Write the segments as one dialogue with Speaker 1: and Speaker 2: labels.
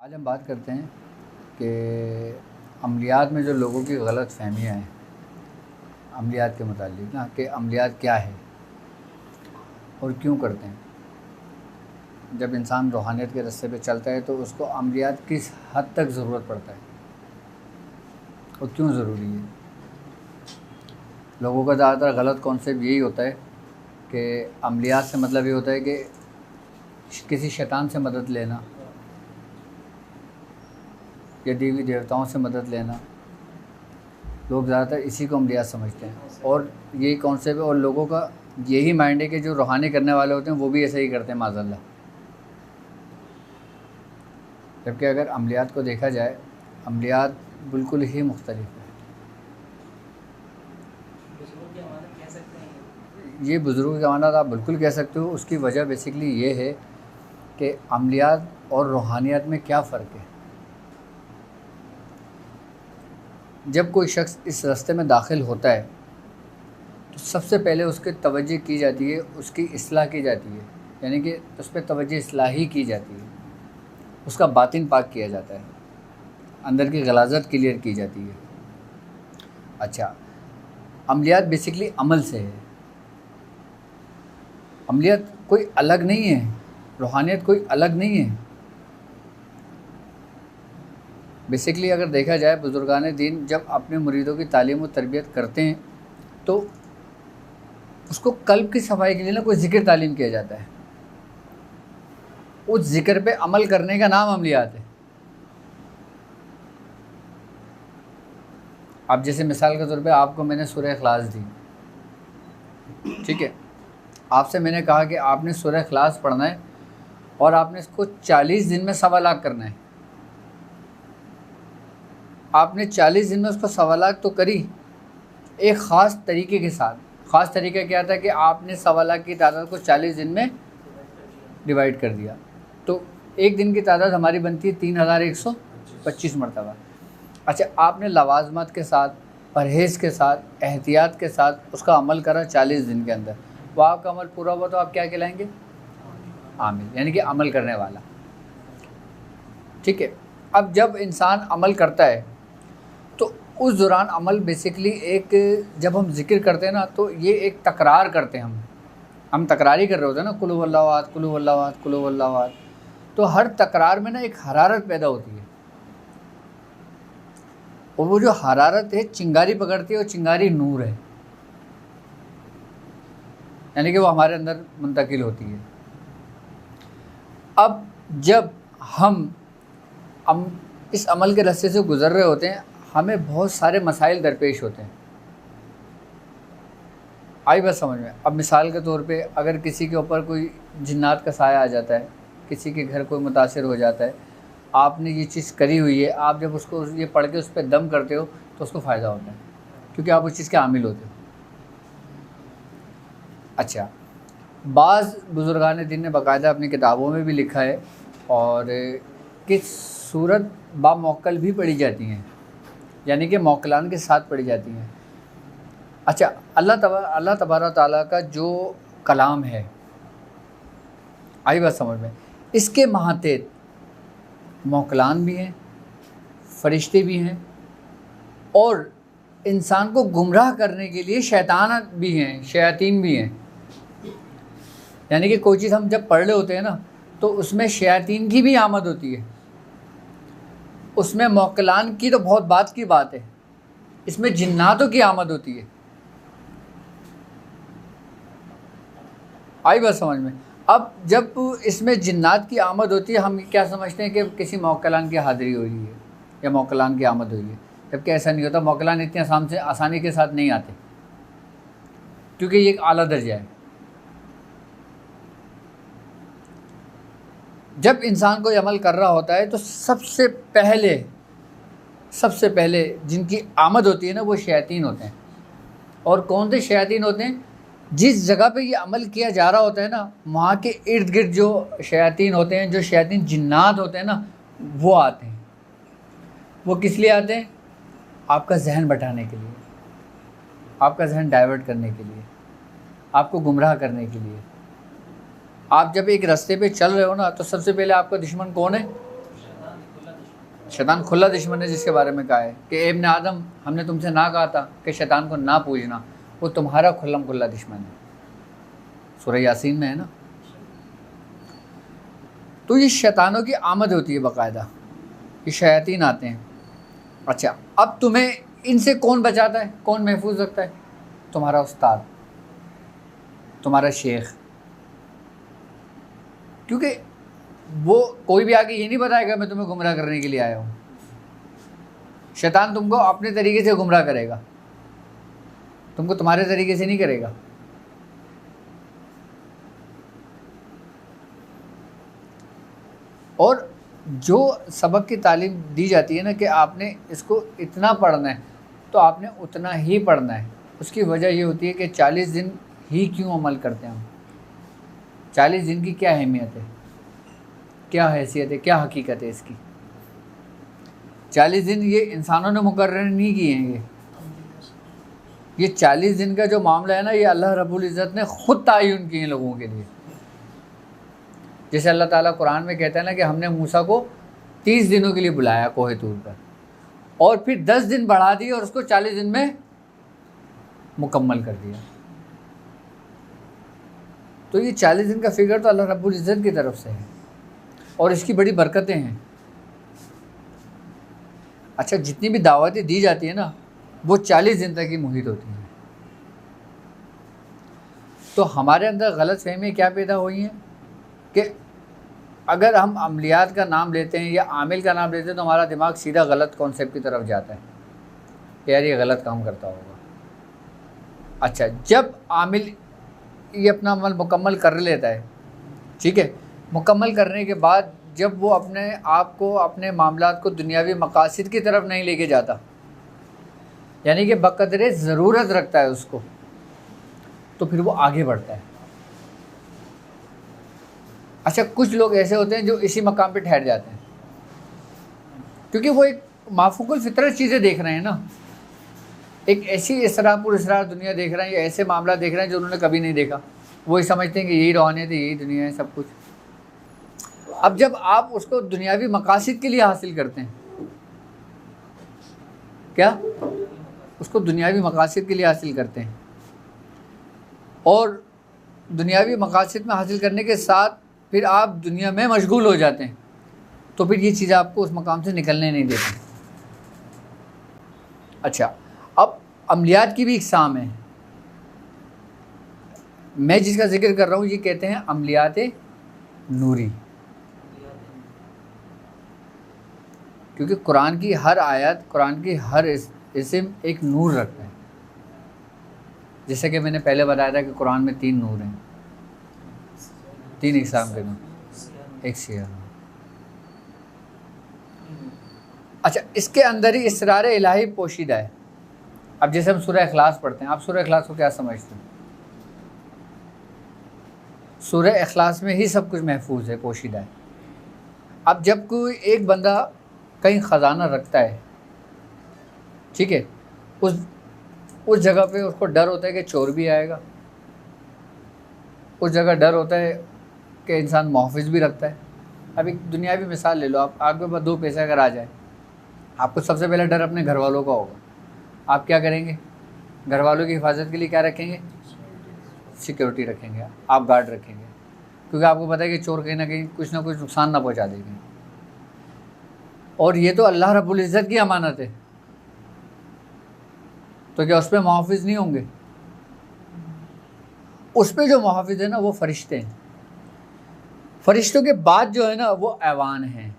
Speaker 1: आज हम बात करते हैं कि अमलियात में जो लोगों की गलत फहमियाँ हैं अमलियात के मुतालिक ना, कि अमलियात क्या है और क्यों करते हैं। जब इंसान रूहानियत के रास्ते पे चलता है तो उसको अमलियात किस हद तक ज़रूरत पड़ता है और क्यों ज़रूरी है। लोगों का ज़्यादातर गलत कॉन्सेप्ट यही होता है कि अमलियात से मतलब ये होता है कि किसी शैतान से मदद लेना या देवी देवताओं से मदद लेना। लोग ज़्यादातर इसी को अमलियात समझते हैं और यही कॉन्सेप्ट है और लोगों का यही माइंड है कि जो रूहानी करने वाले होते हैं वो भी ऐसा ही करते हैं माज़अल्लाह। जबकि अगर अमलियात को देखा जाए, अमलियात बिल्कुल ही मुख्तलिफ है। ये बुज़ुर्गों की अमानत आप बिल्कुल कह सकते हो। उसकी वजह बेसिकली ये है कि अमलियात और रूहानियत में क्या फ़र्क है। जब कोई शख्स इस रास्ते में दाखिल होता है तो सबसे पहले उसके तवज्जो की जाती है, उसकी इस्लाह की जाती है, यानी कि उस पर तवज्जो इस्लाही की जाती है, उसका बातिन पाक किया जाता है, अंदर की गलाज़त क्लियर की जाती है। अच्छा, अमलियात बेसिकली अमल से है। अमलियात कोई अलग नहीं है, रूहानियत कोई अलग नहीं है। बेसिकली अगर देखा जाए, बुज़ुर्गान दीन जब अपने मुरीदों की तालीम और तरबियत करते हैं तो उसको कल्ब की सफाई के लिए ना कोई ज़िक्र तालीम किया जाता है। उस ज़िक्र पे अमल करने का नाम अमलियात है। अब जैसे मिसाल के तौर पे आपको मैंने सूरह इखलास दी, ठीक है, आपसे मैंने कहा कि आपने सूरह इखलास पढ़ना है और आपने इसको 40 दिन में 1.25 लाख करना है। आपने 40 दिन में उसको 1.25 लाख तो करी एक ख़ास तरीके के साथ। ख़ास तरीका क्या था कि आपने 1.25 लाख की तादाद को 40 दिन में डिवाइड कर दिया, तो एक दिन की तादाद हमारी बनती है 3125 मरतबा। अच्छा, आपने लवाज़मात के साथ, परहेज़ के साथ, एहतियात के साथ उसका अमल करा 40 दिन के अंदर, वह आपका अमल पूरा हुआ तो आप क्या कहलाएंगे? आमिल, यानी कि अमल करने वाला। ठीक है। अब जब इंसान अमल करता है तो उस दौरान अमल बेसिकली एक, जब हम ज़िक्र करते हैं ना तो ये एक तकरार करते हैं, हम तकरार ही कर रहे होते हैं ना, कुल हुवल्लाहु अहद, कुल हुवल्लाहु अहद, कुल हुवल्लाहु अहद। तो हर तकरार में ना एक हरारत पैदा होती है और वो जो हरारत है चिंगारी पकड़ती है और चिंगारी नूर है, यानी कि वो हमारे अंदर मुंतकिल होती है। अब जब हम इस अमल के रास्ते से गुज़र रहे होते हैं, हमें बहुत सारे मसाइल दरपेश होते हैं। आई बात समझ में? अब मिसाल के तौर पे अगर किसी के ऊपर कोई जिन्नात का साया आ जाता है, किसी के घर कोई मुतासिर हो जाता है, आपने ये चीज़ करी हुई है, आप जब उसको ये पढ़ के उस पर दम करते हो तो उसको फ़ायदा होता है, क्योंकि आप उस चीज़ के आमिल होते हो। अच्छा, बाज़ बुज़ुर्गान दीन ने बाकायदा अपनी किताबों में भी लिखा है और किस सूरत बामौक्कल भी पढ़ी जाती हैं, यानी कि मौक्कलान के साथ पढ़ी जाती हैं। अच्छा, अल्लाह तबारक ताला का जो कलाम है, आई बात समझ में, इसके महातेत मौक्कलान भी हैं, फरिश्ते भी हैं और इंसान को गुमराह करने के लिए शैतान भी हैं, शयातीन भी हैं। यानी कि कोई चीज़ हम जब पढ़ रहे होते हैं ना तो उसमें शयातीन की भी आमद होती है, उसमें मौक्कलान की तो बहुत बात की बात है, इसमें जिन्नातों की आमद होती है। आई बात समझ में? अब जब इसमें जिन्नात की आमद होती है, हम क्या समझते हैं कि किसी मौक्कलान की हाज़िरी हुई है या मौक्कलान की आमद हुई है, जबकि ऐसा नहीं होता। मौक्कलान इतनी आसानी के साथ नहीं आते, क्योंकि ये एक आला दर्जा है। जब इंसान कोई अमल कर रहा होता है तो सबसे पहले जिनकी आमद होती है ना वो शयातीन होते हैं। और कौन से शयातीन होते हैं? जिस जगह पे ये अमल किया जा रहा होता है ना, वहाँ के इर्द गिर्द जो शयातीन होते हैं, जो शयातीन जिन्नात होते हैं ना, वो आते हैं। वो किस लिए आते हैं? आपका जहन बटाने के लिए, आपका जहन डाइवर्ट करने के लिए, आपको गुमराह करने के लिए। आप जब एक रास्ते पे चल रहे हो ना तो सबसे पहले आपका दुश्मन कौन है? शैतान खुला दुश्मन है, जिसके बारे में कहा है कि इब्न आदम, हमने तुमसे ना कहा था कि शैतान को ना पूजना, वो तुम्हारा खुल्लम खुल्ला दुश्मन है। सूरह यासीन में है ना। तो ये शैतानों की आमद होती है बाकायदा, ये शयातीन आते हैं। अच्छा, अब तुम्हें इनसे कौन बचाता है, कौन महफूज रखता है? तुम्हारा उस्ताद, तुम्हारा शेख। क्योंकि वो कोई भी आके ये नहीं बताएगा मैं तुम्हें गुमराह करने के लिए आया हूँ। शैतान तुमको अपने तरीके से गुमराह करेगा, तुमको तुम्हारे तरीके से नहीं करेगा। और जो सबक की तालीम दी जाती है ना कि आपने इसको इतना पढ़ना है तो आपने उतना ही पढ़ना है, उसकी वजह ये होती है कि 40 दिन ही क्यों अमल करते हैं हम। 40 दिन की क्या अहमियत है, क्या हैसियत है, क्या हकीकत है इसकी। 40 दिन ये इंसानों ने मुकर्रर नहीं किए हैं। ये 40 दिन का जो मामला है ना, ये अल्लाह रब्बुल इज़्ज़त ने ख़ुद तयन किए हैं लोगों के लिए। जैसे अल्लाह ताला कुरान में कहता है ना कि हमने मूसा को 30 दिनों के लिए बुलाया कोहे तूर पर, और फिर 10 दिन बढ़ा दिए और उसको 40 दिन में मुकम्मल कर दिया। तो ये 40 दिन का फिगर तो अल्लाह रब्बुल इज़्ज़त की तरफ से है और इसकी बड़ी बरकतें हैं। अच्छा, जितनी भी दावतें दी जाती है ना, वो 40 दिन तक ही मुहित होती हैं। तो हमारे अंदर गलत फहमी क्या पैदा हुई है कि अगर हम अमलियात का नाम लेते हैं या आमिल का नाम लेते हैं तो हमारा दिमाग सीधा गलत कॉन्सेप्ट की तरफ जाता है कि यार ये गलत काम करता होगा। अच्छा, जब आमिल ये अपना अमल मुकम्मल कर लेता है, ठीक है, मुकम्मल करने के बाद जब वो अपने आप को, अपने मामलात को दुनियावी मकासद की तरफ नहीं लेके जाता, यानी कि बक़दरे ज़रूरत रखता है उसको, तो फिर वो आगे बढ़ता है। अच्छा, कुछ लोग ऐसे होते हैं जो इसी मकाम पे ठहर जाते हैं क्योंकि वो एक माफूकुल फितरत चीज़ें देख रहे हैं ना, एक ऐसी इसरापुर इसरार दुनिया देख रहे हैं या ऐसे मामला देख रहे हैं जो उन्होंने कभी नहीं देखा। वो ही समझते हैं कि यही रूहानियत है, यही दुनिया है, सब कुछ। अब जब आप उसको दुनियावी मकासद के लिए हासिल करते हैं, क्या उसको दुनियावी मकासद के लिए हासिल करते हैं और दुनियावी मकासद में हासिल करने के साथ फिर आप दुनिया में मशगूल हो जाते हैं, तो फिर ये चीज़ें आपको उस मकाम से निकलने नहीं देती। अच्छा, अब अमलियात की भी इक़साम है। मैं जिसका जिक्र कर रहा हूँ ये कहते हैं अमलियात नूरी, क्योंकि कुरान की हर आयत, कुरान की हर इस्म एक नूर रखता है। जैसे कि मैंने पहले बताया था कि कुरान में 3 नूर हैं, 3 इक़साम के नूर, एक सिया। अच्छा, इसके अंदर ही इसरार इलाही पोशीदा है। अब जैसे हम सूरह इखलास पढ़ते हैं, आप सूरह इखलास को क्या समझते हैं? सूरह इखलास में ही सब कुछ महफूज है, पोशीदा है। अब जब कोई एक बंदा कहीं ख़जाना रखता है, ठीक है, उस जगह पे उसको डर होता है कि चोर भी आएगा, उस जगह डर होता है कि इंसान मुहफ़िज़ भी रखता है। अब एक दुनियावी मिसाल ले लो, आपके पास 2 पैसे अगर आ जाए, आपको सबसे पहले डर अपने घर वालों का होगा। आप क्या करेंगे? घर वालों की हिफाजत के लिए क्या रखेंगे? सिक्योरिटी रखेंगे, आप गार्ड रखेंगे, क्योंकि आपको पता है कि चोर कहीं ना कहीं कुछ ना कुछ नुकसान ना पहुंचा देंगे। और ये तो अल्लाह रब्बुल इज़्ज़त की अमानत है, तो क्या उस पर मुहाफ़िज़ नहीं होंगे? उस पर जो मुहाफ़िज़ है ना वो फ़रिश्ते हैं। फ़रिश्तों के बाद जो है ना वो ऐवान हैं,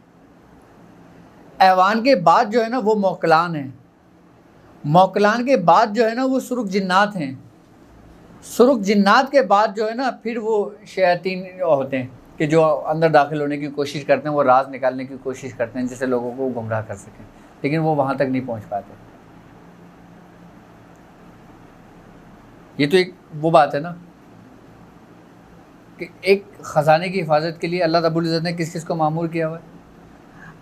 Speaker 1: ऐवान के बाद जो है ना वो मौकलान हैं, मौकलान के बाद जो है ना वो सुरुक जिन्नात हैं, सुरुक जिन्नात के बाद जो है ना फिर वो शयातीन होते हैं कि जो अंदर दाखिल होने की कोशिश करते हैं, वो राज निकालने की कोशिश करते हैं जिससे लोगों को गुमराह कर सकें, लेकिन वो वहाँ तक नहीं पहुँच पाते। ये तो एक वो बात है ना कि एक ख़जाने की हिफाजत के लिए अल्लाह रब्बुल इज़्ज़त ने किस किस को मामूर किया हुआ है।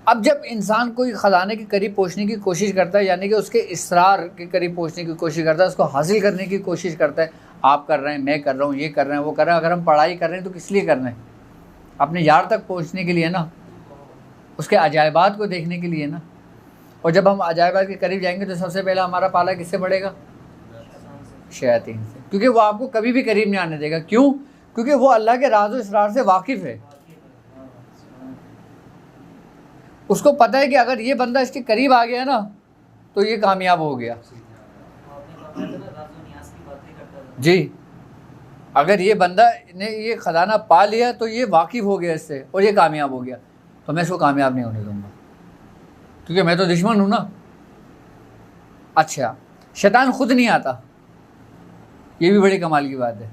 Speaker 1: अब जब इंसान कोई ख़जाने के करीब पहुँचने की कोशिश करता है, यानी कि उसके इसरार के करीब पहुँचने की कोशिश करता है, उसको हासिल करने की कोशिश करता है, आप कर रहे हैं, मैं कर रहा हूँ, ये कर रहे हैं, वो कर रहे हैं। अगर हम पढ़ाई कर रहे हैं तो किस लिए कर रहे हैं? अपने यार तक पहुँचने के लिए ना, उसके अजायबात को देखने के लिए ना। और जब हम अजायबात के करीब जाएंगे तो सबसे पहले हमारा पाला किससे बढ़ेगा? शैतान से, क्योंकि वो आपको कभी भी करीब नहीं आने देगा। क्यों? क्योंकि वो अल्लाह के राज और इसरार से वाकिफ़ है। उसको पता है कि अगर ये बंदा इसके करीब आ गया ना तो ये कामयाब हो गया। जी, अगर ये बंदा ने ये ख़जाना पा लिया तो ये वाकिफ़ हो गया इससे और ये कामयाब हो गया, तो मैं इसको कामयाब नहीं होने दूंगा, क्योंकि मैं तो दुश्मन हूँ ना। अच्छा, शैतान खुद नहीं आता, ये भी बड़ी कमाल की बात है।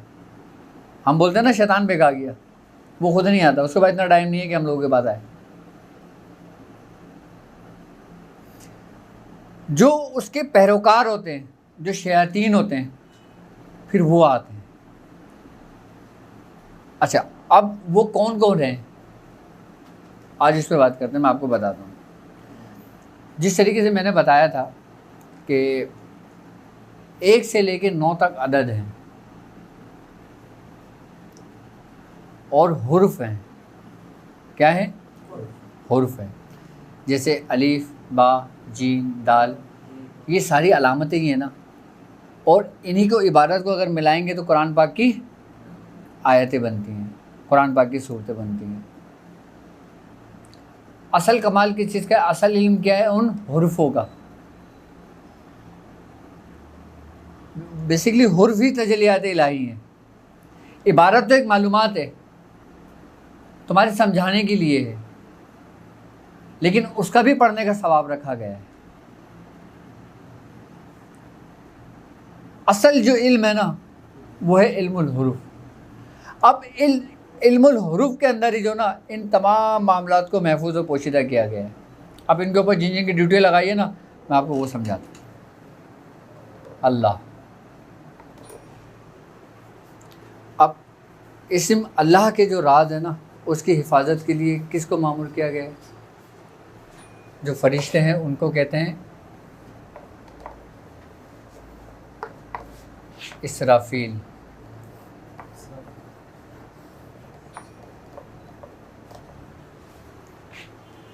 Speaker 1: हम बोलते हैं ना शैतान बेगा गया, वो खुद नहीं आता, उसके बाद इतना टाइम नहीं है कि हम लोगों के पास आए। जो उसके पैरोकार होते हैं, जो शयातीन होते हैं, फिर वो आते हैं। अच्छा, अब वो कौन कौन हैं, आज इस पर बात करते हैं। मैं आपको बताता हूँ। जिस तरीके से मैंने बताया था कि 1 से लेकर 9 तक अदद हैं और हुर्फ हैं। क्या है? हुर्फ हैं। जैसे अलीफ, बा, जीम, दाल, ये सारी अलामतें ही हैं ना, और इन्हीं को इबारत को अगर मिलाएंगे तो कुरान पाक की आयतें बनती हैं, कुरान पाक की सूरतें बनती हैं। असल कमाल किस चीज़ का? असल इल्म क्या है? उन हुर्फों का। बेसिकली हुर्फ ही तजलियात इलाही हैं। इबारत तो एक मालूमात है, तुम्हारे समझाने के लिए है, लेकिन उसका भी पढ़ने का सवाब रखा गया है। असल जो इल्म है ना वो है इल्मुल हुरूफ। अब इल्मुल हुरूफ के अंदर ही जो ना इन तमाम मामलात को महफूज और पोशीदा किया गया है। अब इनके ऊपर जिन जिन की ड्यूटी लगाइए ना, मैं आपको वो समझाता हूँ। अल्लाह, अब इस्म अल्लाह के जो राज है ना, उसकी हिफाजत के लिए किसको मामूर किया गया है? जो फरिश्ते हैं उनको कहते हैं इसराफील।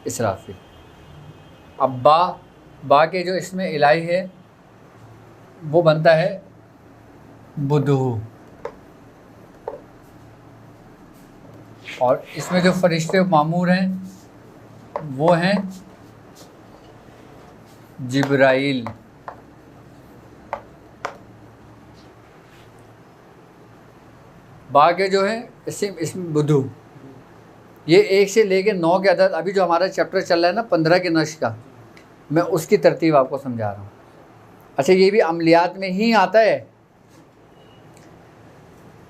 Speaker 1: इसराफील। अब बा के जो इसमें इलाही है वो बनता है बुदहू, और इसमें जो फरिश्ते मामूर हैं वो हैं जिब्राइल। बा के जो है इसमें बुदहू। ये 1 से लेके 9 के अदद, अभी जो हमारा चैप्टर चल रहा है ना 15 के नक्श का, मैं उसकी तरतीब आपको समझा रहा हूँ। अच्छा, ये भी अमलियात में ही आता है।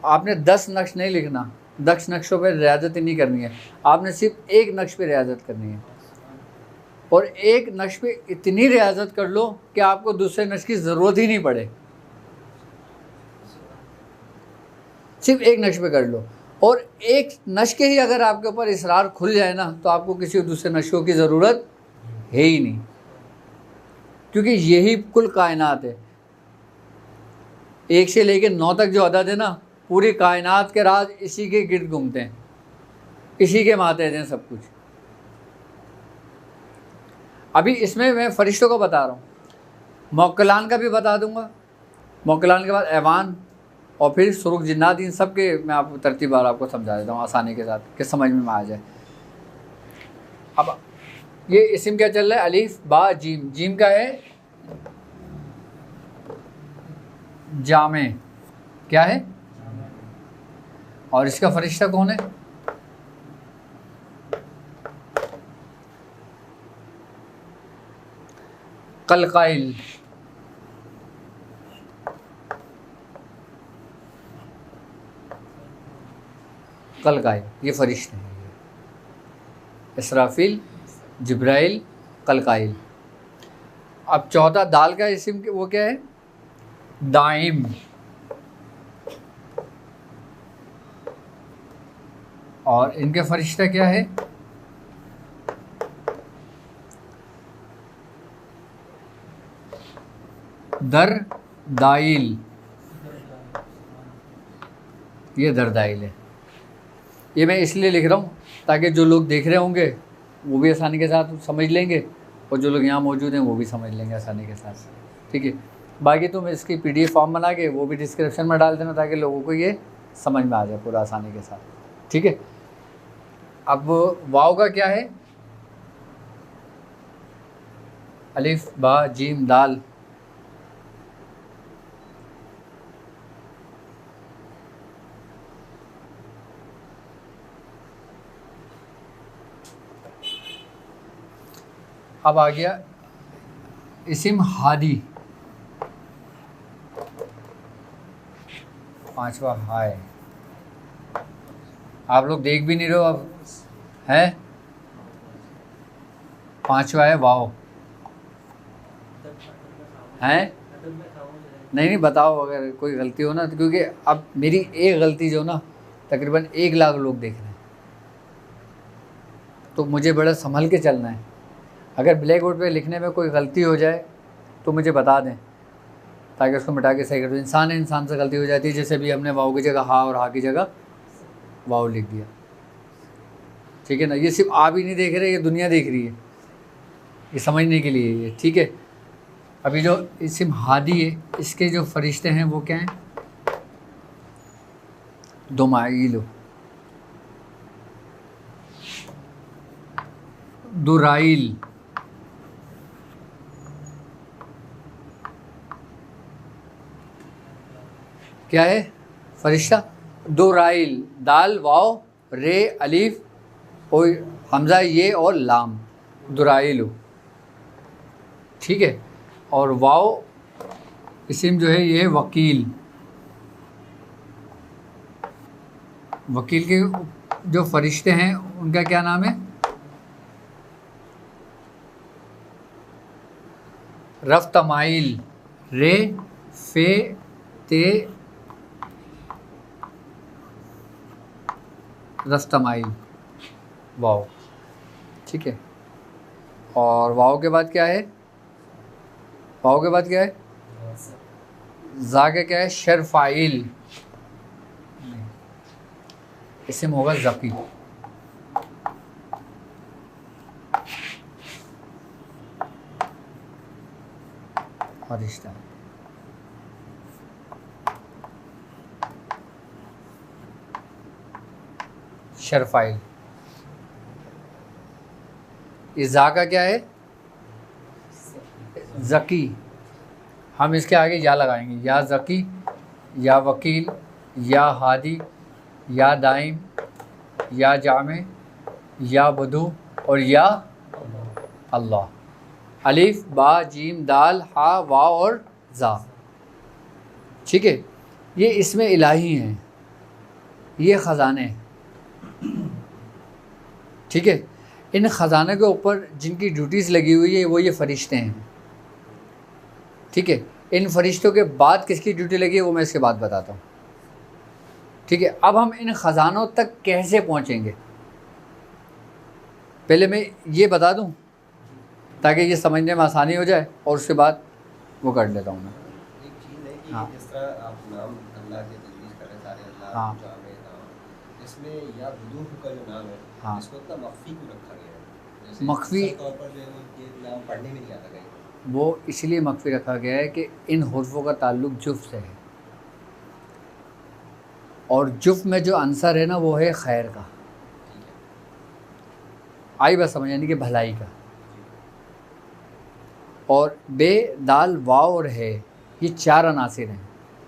Speaker 1: आपने 10 नक्श नहीं लिखना, 10 नक्शों पर रियाजत ही नहीं करनी है, आपने सिर्फ एक नक्श पे रियाजत करनी है, और एक नक्श पे इतनी रियाजत कर लो कि आपको दूसरे नक्श की ज़रूरत ही नहीं पड़े। सिर्फ एक नक्श पे कर लो, और एक नक्श के ही अगर आपके ऊपर इसरार खुल जाए ना तो आपको किसी दूसरे नक्शों की ज़रूरत है ही नहीं, क्योंकि यही कुल कायनात है। 1 से लेकर 9 तक जो अदद है ना, पूरी कायनात के राज इसी के गिर्द घूमते हैं, इसी के मातहत हैं सब कुछ। अभी इसमें मैं फरिश्तों को बता रहा हूँ, मौक्कलान का भी बता दूंगा, मौक्कलान के बाद ऐवान, और फिर सुरुख जिन्नात, इन सब के मैं आपको तरतीबार आपको समझा देता हूँ आसानी के साथ कि समझ में आ जाए। अब ये इस्म क्या चल रहा है? अलीफ, बा, जीम। जीम का है जामे। क्या है? और इसका फरिश्ता कौन है? कलकाइल। कलकाइल, ये फरिश्ते हैं, इसराफील, जिब्राइल, कलकाइल। अब चौथा दाल का इस्म वो क्या है? दाइम। और इनके फरिश्ता क्या है? दरदाइल। ये दरदाइल है। ये मैं इसलिए लिख रहा हूँ ताकि जो लोग देख रहे होंगे वो भी आसानी के साथ समझ लेंगे, और जो लोग यहाँ मौजूद हैं वो भी समझ लेंगे आसानी के साथ, ठीक है। बाकी तुम इसकी PDF फॉर्म बना के वो भी डिस्क्रिप्शन में डाल देना ताकि लोगों को ये समझ में आ जाए पूरा आसानी के साथ, ठीक है। अब वाव का क्या है, अलिफ बा जीम दाल, अब आ गया इस्म हादी, पांचवा हाय, आप लोग देख भी नहीं रहे हो अब, है पांचवा है वाओ, है नहीं बताओ अगर कोई गलती हो ना, तो क्योंकि अब मेरी एक गलती जो ना तकरीबन 1 लाख लोग देख रहे हैं, तो मुझे बड़ा संभल के चलना है। अगर ब्लैक बोर्ड पे लिखने में कोई गलती हो जाए तो मुझे बता दें ताकि उसको मिटा के सही कर दो। इंसान है, इंसान से गलती हो जाती है, जैसे भी हमने वाव की जगह हा और हा की जगह वाव लिख दिया, ठीक है ना। ये सिर्फ आप ही नहीं देख रहे, ये दुनिया देख रही है, ये समझने के लिए ये, ठीक है। अभी जो इस्म हादी है इसके जो फरिश्ते हैं वो क्या हैं, दुमाइल, दुराइल, क्या है फरिश्ता, दुराइल, दाल वाव रे अलिफ और हमज़ा ये और लाम, दुराइल, ठीक है। और वाव इस्म जो है ये है वकील, वकील के जो फरिश्ते हैं उनका क्या नाम है, रफ्तमाइल, रे फे ते रफ्तमाइल वाव, ठीक है। और वाव के बाद क्या है, वाव के बाद क्या है, जा के क्या है, शरफाइल, इसम होगा ज़की, फरिश्ता, शरफाइल। इज़ा का क्या है, ज़की, हम इसके आगे या लगाएंगे, या ज़की, या वकील, या हादी, या दाइम, या जामे, या बदू और या अल्लाह। अलिफ बा जीम दाल हा वाव और जा, ठीक है। ये इसमें इलाही हैं, ये ख़जाने हैं, ठीक है। इन ख़जाने के ऊपर जिनकी ड्यूटीज़ लगी हुई है वो ये फ़रिश्ते हैं, ठीक है। इन फरिश्तों के बाद किसकी ड्यूटी लगी है वो मैं इसके बाद बताता हूँ, ठीक है। अब हम इन ख़जानों तक कैसे पहुँचेंगे, पहले मैं ये बता दूँ ताकि ये समझने में आसानी हो जाए और उसके बाद वो कर लेता हूँ मैं।
Speaker 2: एक चीज़ है कि
Speaker 1: हाँ।
Speaker 2: जिस तरह आप नाम अल्लाह के तजवीज़ कर रहे सारे अल्लाह
Speaker 1: हाँ।
Speaker 2: जामे नाम, इसमें या बुदूह का जो नाम है,
Speaker 1: हाँ।
Speaker 2: इसको इतना मख्फी क्यों रखा गया है, जैसे
Speaker 1: मख्फी
Speaker 2: तौर पर जो है वो ये नाम पढ़ने में नहीं आता कहीं,
Speaker 1: वो इसलिए मख्फी रखा गया है कि इन हुर्फ़ों का ताल्लुक़ जुफ़ से है, और जुफ़ में जो आंसर है ना वो है खैर का,
Speaker 2: ठीक है,
Speaker 1: आई बात समझ, यानी कि भलाई का। और बे दाल वाव और है, ये 4 अनासिर हैं,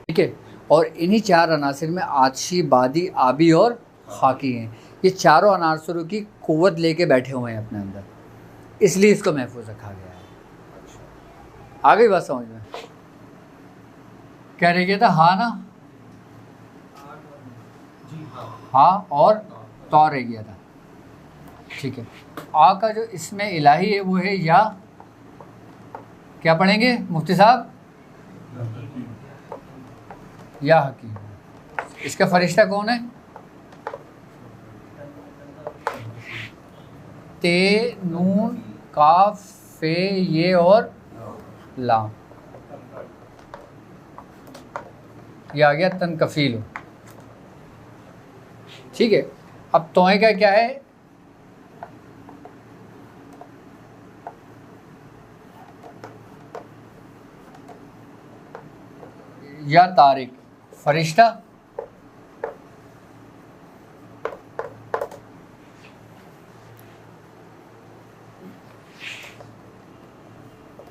Speaker 1: ठीक है। और इन्हीं 4 अनासिर में आतशी, बादी, आबी और खाकी हैं। ये चारों अनासरों की क़ुव्वत लेके बैठे हुए हैं अपने अंदर, इसलिए इसको महफूज रखा गया है। आ गई बात समझ में, क्या रह गया था, हाँ ना, हाँ और तौ रह गया था, ठीक है। आ का जो इसमें इलाही है वो है या, क्या पढ़ेंगे मुफ्ती साहब, या हकीम। इसका फरिश्ता कौन है, ते नून काफ फे ये और लाम, ये आ गया तनकफील, ठीक है। अब तोए का क्या है, या तारिक, फरिश्ता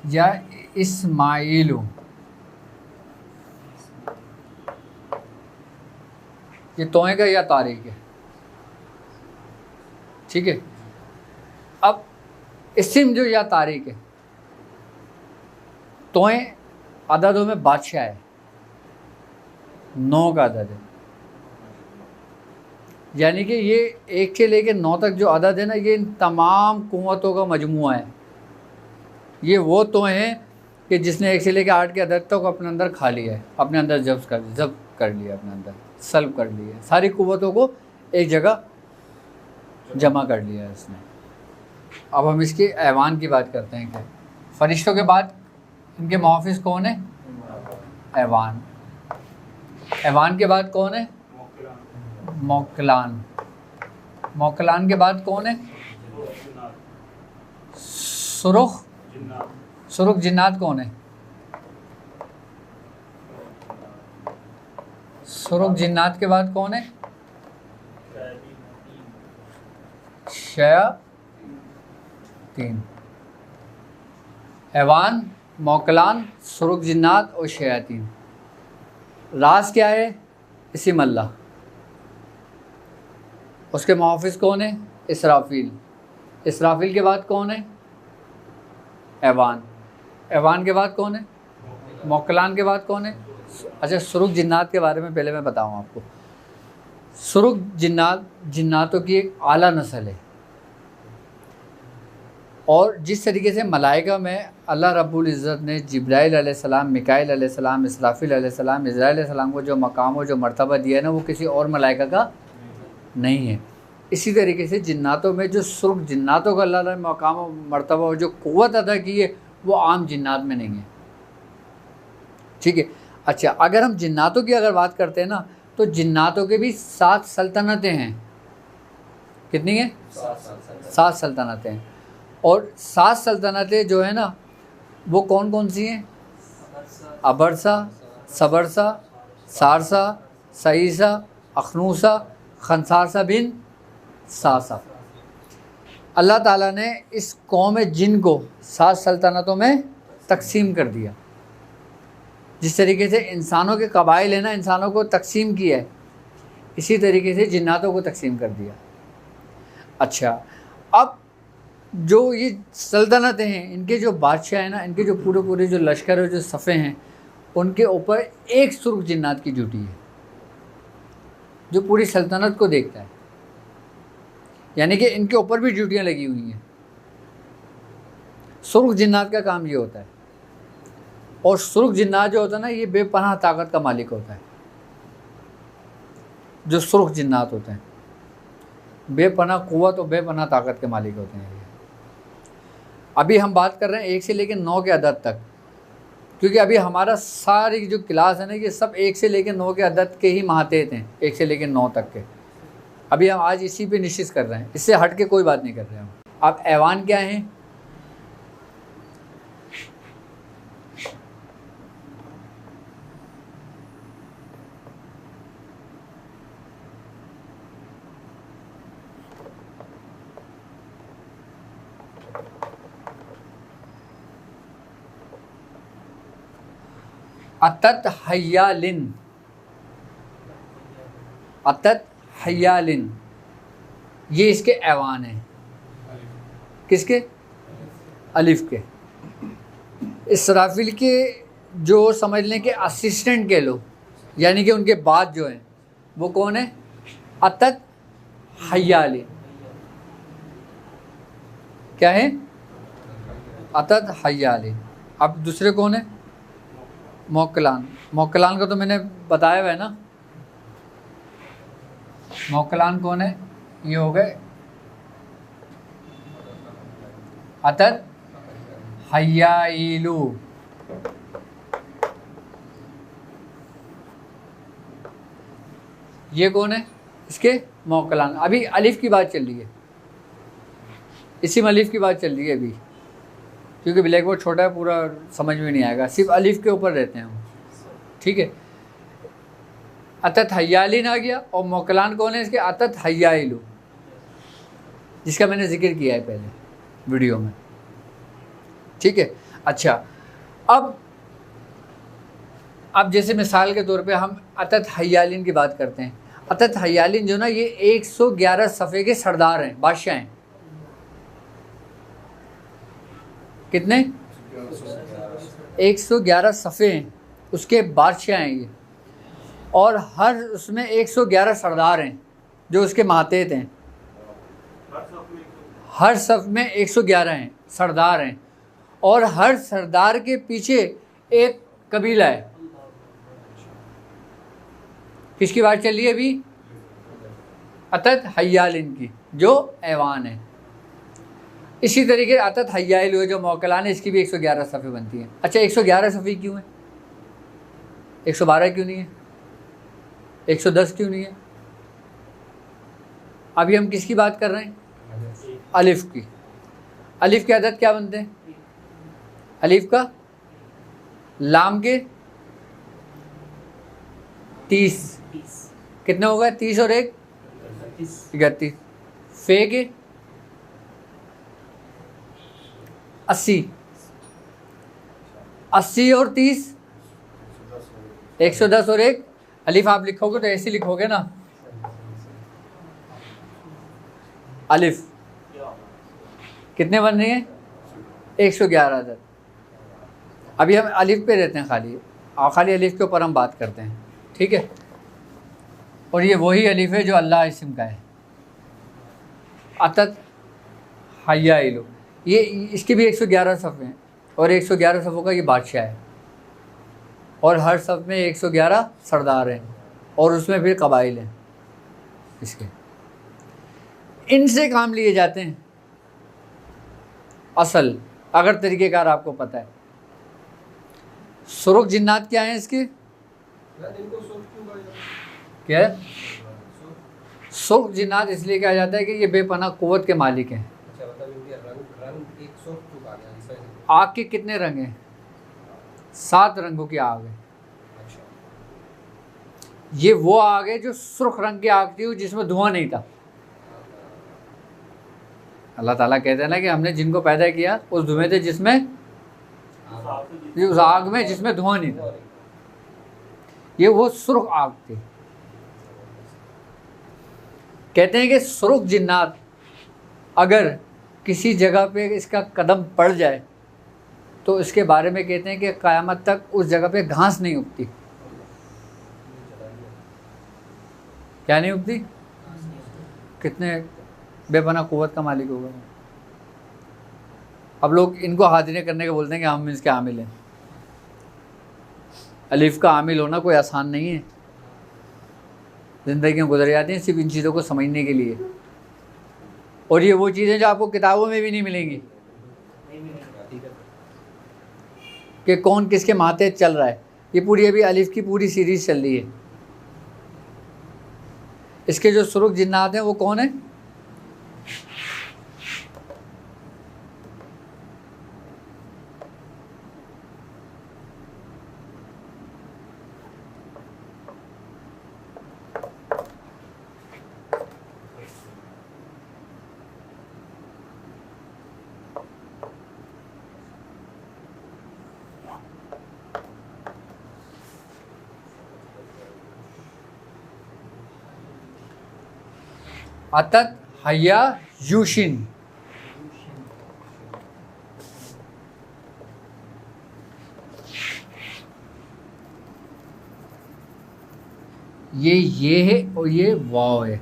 Speaker 1: या इस्माइलु, ये तोएगा या तारिक है, ठीक है। अब इस्म जो या तारिक है, तोएं अददों में बादशाह है, 9 का अदद है, यानी कि ये 1 से लेकर 9 तक जो अदद है ना, ये इन तमाम कुव्वतों का मजमुआ है। ये वो तोएं हैं कि जिसने 1 से लेकर 8 के अदद तक अपने अंदर खा लिया है, अपने अंदर जब्त कर लिया, अपने अंदर सल्ब कर लिया, सारी कुव्वतों को एक जगह जमा कर लिया है इसने। अब हम इसके ऐवान की बात करते हैं। क्या फरिश्तों के बाद इनके मुहाफिज कौन है? ऐवान। ऐवान के बाद कौन है? मोकलान। मोकलान के बाद कौन है? सुरुख। सुरुख जिन्नात कौन है? सुरुख जिन्नात के बाद कौन है? शयातीन। ऐवान, मोकलान, सुरुख जिन्नात और शयातीन। रास क्या है? इस्म अल्लाह। उसके मुहाफिज कौन है? इसराफील। इसराफील के बाद कौन है? ऐवान। ऐवान के बाद कौन है? मोकलान के बाद कौन है? अच्छा, सुरुख जिन्नात के बारे में पहले मैं बताऊँ आपको। सुरुख जिन्नात जिन्नातों की एक आला नस्ल है, और जिस तरीके से मलाइका में अल्लाह रब्बुल इज़्ज़त ने जिब्राइल अलैहिस्सलाम, मिकाइल अलैहिस्सलाम, इसराफील अलैहिस्सलाम, इज़राइल अलैहिस्सलाम को जो मकाम और जो मर्तबा दिया है ना, वो किसी और मलाइका का नहीं है। इसी तरीके से जिन्नातों में जो सुरुख जिन्नातों का अल्लाह ने मकाम और मर्तबा और जो क़ुव्वत अदा की है, वो आम जिन्नात में नहीं है, ठीक है। अच्छा, अगर हम जिन्नातों की अगर बात करते हैं ना, तो जिन्नातों के भी 7 सल्तनतें हैं। कितनी हैं? 7 सल्तनतें हैं। और 7 सल्तनतें जो है ना, वो कौन कौन सी हैं? अबरसा, सबरसा, सारसा, सईसा, अखनूसा, खनसारसा बिन सासा। अल्लाह ताला ने इस कौम जिन को 7 सल्तनतों में तकसीम कर दिया। जिस तरीके से इंसानों के कबाइल है ना, इंसानों को तकसीम किया है, इसी तरीके से जिन्नातों को तकसीम कर दिया। अच्छा, अब जो ये सल्तनतें हैं, इनके जो बादशाह हैं ना, इनके जो पूरे जो लश्कर और जो सफ़े हैं, उनके ऊपर एक सुर्ख जिन्नात की ड्यूटी है जो पूरी सल्तनत को देखता है, यानी कि इनके ऊपर भी ड्यूटियाँ लगी हुई हैं। सुर्ख जिन्नात का काम ये होता है। और सुर्ख जिन्नात जो होता है ना, ये बेपनाह ताकत का मालिक होता है। जो सुर्ख जिन्नात होते हैं, बेपनाह क़ुव्वत और बेपनाह ताकत के मालिक होते हैं। अभी हम बात कर रहे हैं 1 से लेकर 9 के अदद तक, क्योंकि अभी हमारा सारी जो क्लास है ना, ये सब 1 से लेकर 9 के अदद के ही माहतेत हैं, 1 से लेकर 9 तक के। अभी हम आज इसी पे निश्चित कर रहे हैं, इससे हट के कोई बात नहीं कर रहे हैं हम। अब ऐवान क्या हैं? अतत हय्यालिन। अतत हय्यालिन, ये इसके ऐवान हैं। किसके? अलिफ के। इसराफिल के जो समझ लें कि असिस्टेंट कह लो, यानी कि उनके बाद जो हैं, वो कौन है? अतत हय्यालिन। क्या है? अतत हय्यालिन। अब दूसरे कौन है? मोकलान। मोकलान का तो मैंने बताया हुआ है ना। मोकलान कौन है? ये हो गए अतत हय्याइलू। ये कौन है? इसके मोकलान। अभी अलिफ की बात चल रही है, इसी अलिफ की बात चल रही है अभी, क्योंकि ब्लैक बोर्ड छोटा है, पूरा समझ में नहीं आएगा, सिर्फ अलिफ के ऊपर रहते हैं हम, ठीक है। अतत हय्यालिन आ गया, और मौकलान कौन है इसके? अतत हय्याइलु, जिसका मैंने जिक्र किया है पहले वीडियो में। ठीक है। अच्छा, अब जैसे मिसाल के तौर पे हम अतत हय्यालिन की बात करते हैं। अतत हय्यालिन जो ना, ये 111 सफ़े के सरदार हैं, बादशाह हैं। कितने? 111 सफ़े हैं, उसके बादशाह हैं ये, और हर उसमें 111 सरदार हैं जो उसके मातेहत हैं। हर सफ़ में 111 हैं, सरदार हैं, और हर सरदार के पीछे एक कबीला है। किसकी बात चल रही है अभी? अतत हय्यालिन की, जो ऐवान है। इसी तरीके से अतत हय्याइलु जो मौकलान है, इसकी भी 111 सफ़े बनती हैं। अच्छा, 111 सफ़े क्यों है? 112 क्यों नहीं है? 110 क्यों नहीं है? अभी हम किसकी बात कर रहे हैं? अलिफ की। अलिफ के अदद क्या बनते हैं? अलिफ का लाम के 30, कितने हो गए? 30 और 1 31। फे के 80, 80 और 30 110 और 1। अलिफ आप लिखोगे तो ऐसे लिखोगे ना, अलिफ कितने बन रही हैं? 111 अदद। अभी हम अलिफ पे रहते हैं खाली, और खाली अलिफ के ऊपर हम बात करते हैं। ठीक है। और ये वही अलिफ है जो अल्लाह इस्म का है, अतत हय्याइलु। ये इसके भी 111 सफ़े हैं, और 111 सफ़ों का ये बादशाह है, और हर सफ़ में 111 सरदार हैं, और उसमें फिर कबाइल हैं इसके। इनसे काम लिए जाते हैं असल, अगर तरीक़ेकार आपको पता है। सुरुख जिन्नात क्या हैं इसके? क्या है? सुरुख जिन्नात इसलिए कहा जाता है कि ये बेपनाह क़ुव्वत के मालिक हैं। आग के कितने रंग हैं? 7 रंगों की आग है। ये वो आग है जो सुर्ख रंग की आग थी, जिसमें धुआं नहीं था। अल्लाह ताला कहते हैं ना कि हमने जिनको पैदा किया उस धुएं थे जिसमें, उस आग में जिसमें धुआं नहीं था। ये वो सुर्ख आग थी। कहते हैं कि सुर्ख जिन्नात अगर किसी जगह पे इसका कदम पड़ जाए तो इसके बारे में कहते हैं कि क़यामत तक उस जगह पे घास नहीं उगती। क्या नहीं उगती? कितने बेपनाह क़ुव्वत का मालिक होगा। अब लोग इनको हाजिर करने के बोलते हैं कि हम इसके आमिल हैं। अलिफ का आमिल होना कोई आसान नहीं है। ज़िंदगी में गुजर जाती हैं सिर्फ इन चीज़ों को समझने के लिए, और ये वो चीज़ें जो आपको किताबों में भी नहीं मिलेंगी कि कौन किसके माथे चल रहा है। ये पूरी अभी अलिफ की पूरी सीरीज़ चल रही है। इसके जो सुरुख जिन्नात हैं वो कौन है? अतत हय्यायुशिन। ये है और ये वाव है,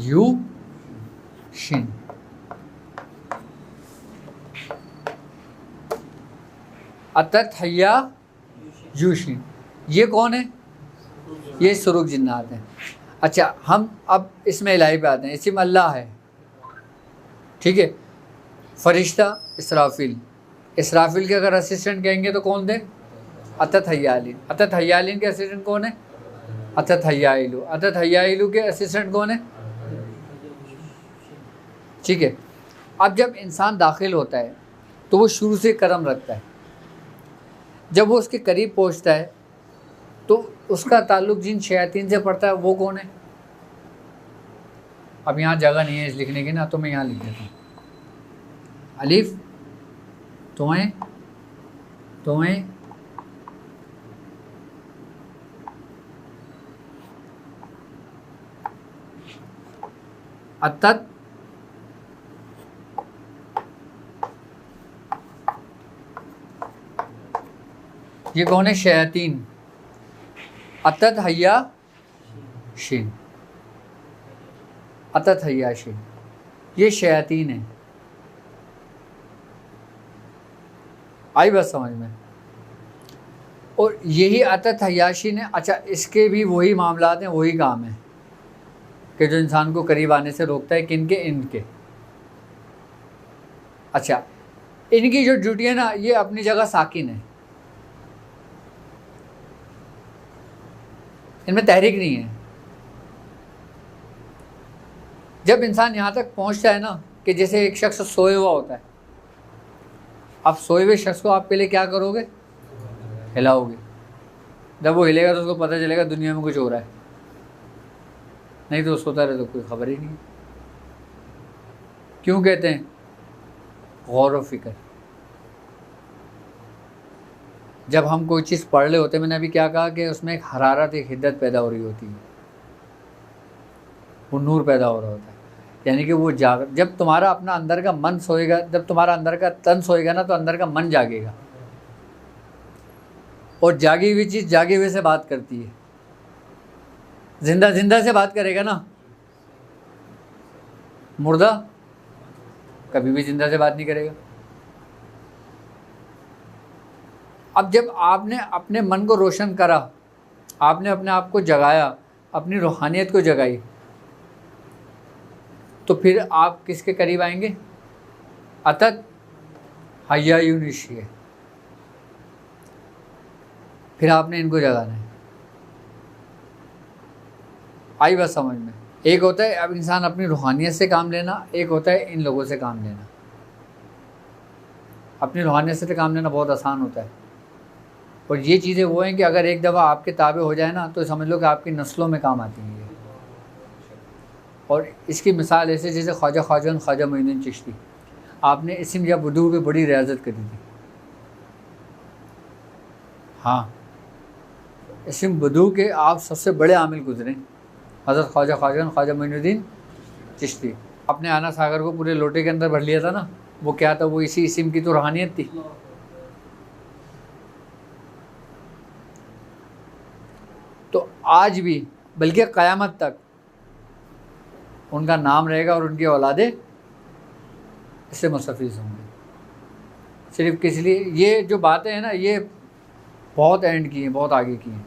Speaker 1: यू शिन। अतत हय्यायुशिन, ये कौन है? ये सुरुख जिन्नात हैं। अच्छा, हम अब इसमें इलाही पे आते हैं। इसमें अल्लाह है, ठीक है। फरिश्ता इसराफिल, इसराफिल के अगर असिस्टेंट कहेंगे तो कौन थे? अतत हय्यालिन। अतत हय्यालिन के असिस्टेंट कौन है? अतत हय्याइलु। अतत हय्याइलु के असिस्टेंट कौन है? ठीक है। अब जब इंसान दाखिल होता है तो वो शुरू से कदम रखता है। जब वो उसके करीब पहुंचता है तो उसका ताल्लुक़ जिन शयातीन से पड़ता है वो कौन है? अब यहाँ जगह नहीं है इस लिखने की ना, तो मैं यहाँ लिख देता हूँ। अलिफ तोएं तोएं अतत ये कौन है? शयातीन। अतत हया शीन, अतत हया शीन, ये शयातीन है। आई बात समझ में? और यही अतत हयाशीन है। अच्छा, इसके भी वही मामलात हैं, वही काम है कि जो इंसान को करीब आने से रोकता है। किनके? इनके। अच्छा, इनकी जो ड्यूटी है ना, ये अपनी जगह साकिन है, इनमें तहरीक नहीं है। जब इंसान यहाँ तक पहुँचता है ना कि जैसे एक शख्स सोए हुआ होता है, अब सोए हुए शख्स को आप पहले क्या करोगे? हिलाओगे। जब वो हिलेगा तो उसको पता चलेगा दुनिया में कुछ हो रहा है, नहीं तो सोता रहे तो कोई खबर ही नहीं। क्यों कहते हैं? गौर व फिक्र। जब हम कोई चीज़ पढ़ रहे होते हैं, मैंने अभी क्या कहा कि उसमें एक हरारत, एक हिद्दत पैदा हो रही होती है, वो नूर पैदा हो रहा होता है। यानी कि वो जब तुम्हारा अपना अंदर का मन सोएगा, जब तुम्हारा अंदर का तन सोएगा ना, तो अंदर का मन जागेगा, और जागी हुई चीज़ जागे हुए से बात करती है। जिंदा जिंदा से बात करेगा ना, मुर्दा कभी भी जिंदा से बात नहीं करेगा। अब जब आपने अपने मन को रोशन करा, आपने अपने आप को जगाया, अपनी रूहानियत को जगाई, तो फिर आप किसके करीब आएंगे? अतत हयायुनिशी। फिर आपने इनको जगाना है। आई बात समझ में? एक होता है अब इंसान अपनी रूहानियत से काम लेना, एक होता है इन लोगों से काम लेना। अपनी रूहानियत से काम लेना बहुत आसान होता है, और ये चीज़ें वो हैं कि अगर एक दफ़ा आपके ताबे हो जाए ना, तो समझ लो कि आपकी नस्लों में काम आती हैं। और इसकी मिसाल ऐसे जैसे ख्वाजा मोइनुद्दीन चिश्ती, आपने इस्म या वुदू पे बड़ी रियाजत करी थी। हाँ, इस्म वुदू के आप सबसे बड़े आमिल गुजरे, हज़रत ख्वाजा मोइनुद्दीन चिश्ती। आपने आना सागर को पूरे लोटे के अंदर भर लिया था ना, वो क्या था? वो इसी इस्म की तो रूहानियत थी। तो आज भी, बल्कि क़यामत तक उनका नाम रहेगा और उनकी औलादे इससे मुस्तफ़ीज़ होंगे। सिर्फ किस लिए? ये जो बातें हैं ना, ये बहुत एंड की हैं, बहुत आगे की हैं।